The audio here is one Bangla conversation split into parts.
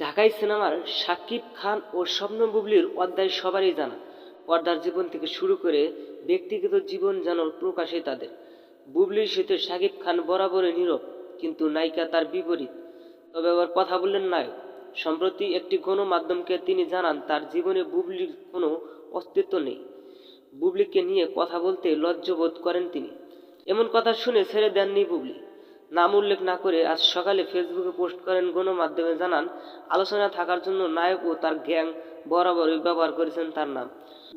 ঢাকাই সিনেমার শাকিব খান ও স্বপ্ন বুবলির অধ্যায় সবারই জানা। পর্দার জীবন থেকে শুরু করে ব্যক্তিগত জীবন যেন প্রকাশে তাদের। বুবলির সাথে শাকিব খান বরাবরই নীরব, কিন্তু নায়িকা তার বিপরীত। তবে আবার কথা বললেন নায়ক। সম্প্রতি একটি গণমাধ্যমকে তিনি জানান তার জীবনে বুবলির কোনো অস্তিত্ব নেই। বুবলিকে নিয়ে কথা বলতে লজ্জাবোধ করেন তিনি। এমন কথা শুনে ছেড়ে দেননি বুবলি। নাম উল্লেখ না করে আজ সকালে ফেসবুকে পোস্ট করেন গণমাধ্যমে জানান, আলোচনা থাকার জন্য নায়ক ও তার গ্যাং বরাবরই ব্যবহার করেছেন তার নাম।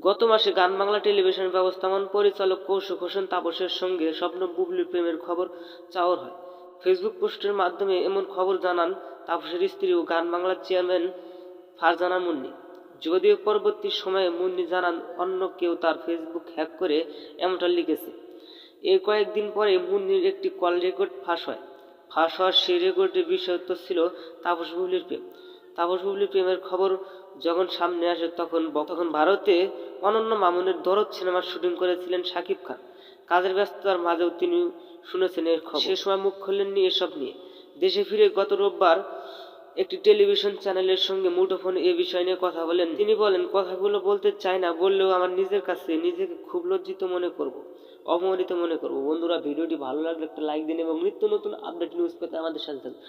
গত মাসে গান বাংলা টেলিভিশন ব্যবস্থাপনা পরিচালক কৌশিক হোসেন তাপসের সঙ্গে স্বপ্ন বুবলির প্রেমের খবর চাওয়ার হয়। ফেসবুক পোস্টের মাধ্যমে এমন খবর জানান তাপসের স্ত্রী ও গান বাংলার চেয়ারম্যান ফারজানা মুন্নি। যদিও পরবর্তী সময়ে মুন্নি জানান অন্য কেউ তার ফেসবুক হ্যাক করে এমনটা লিখেছে। এর কয়েকদিন পরে মুন্নির একটি কল রেকর্ড ফাঁস হয়। ফাঁস হওয়ার সেই রেকর্ডের বিষয়বস্তু ছিল তাপস বুবলির প্রেম। তাপস বুবলির প্রেমের খবর যখন সামনে আসে তখন ভারতে অনন্য মামুনের দরদ সিনেমার শুটিং করেছিলেন শাকিব খান। কাজের ব্যস্ততার মাঝেও তিনি শুনেছেন এর খবর। সে সময় মুখ খুললেননি এসব নিয়ে। দেশে ফিরে গত রোববার একটি টেলিভিশন চ্যানেলের সঙ্গে মুঠোফোনে এ বিষয় নিয়ে কথা বলেন তিনি। বলেন, কথাগুলো বলতে চাই না, বললেও আমার নিজের কাছে নিজেকে খুব লজ্জিত মনে করব, অপমানিত মনে করব। বন্ধুরা, ভিডিওটি ভালো লাগলে একটা লাইক দিন এবং নিত্য নতুন আপডেট নিউজ পেতে আমাদের সাথে থাকুন।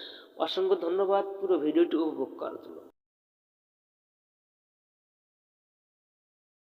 অসংখ্য ধন্যবাদ পুরো ভিডিওটি উপভোগ করার জন্য।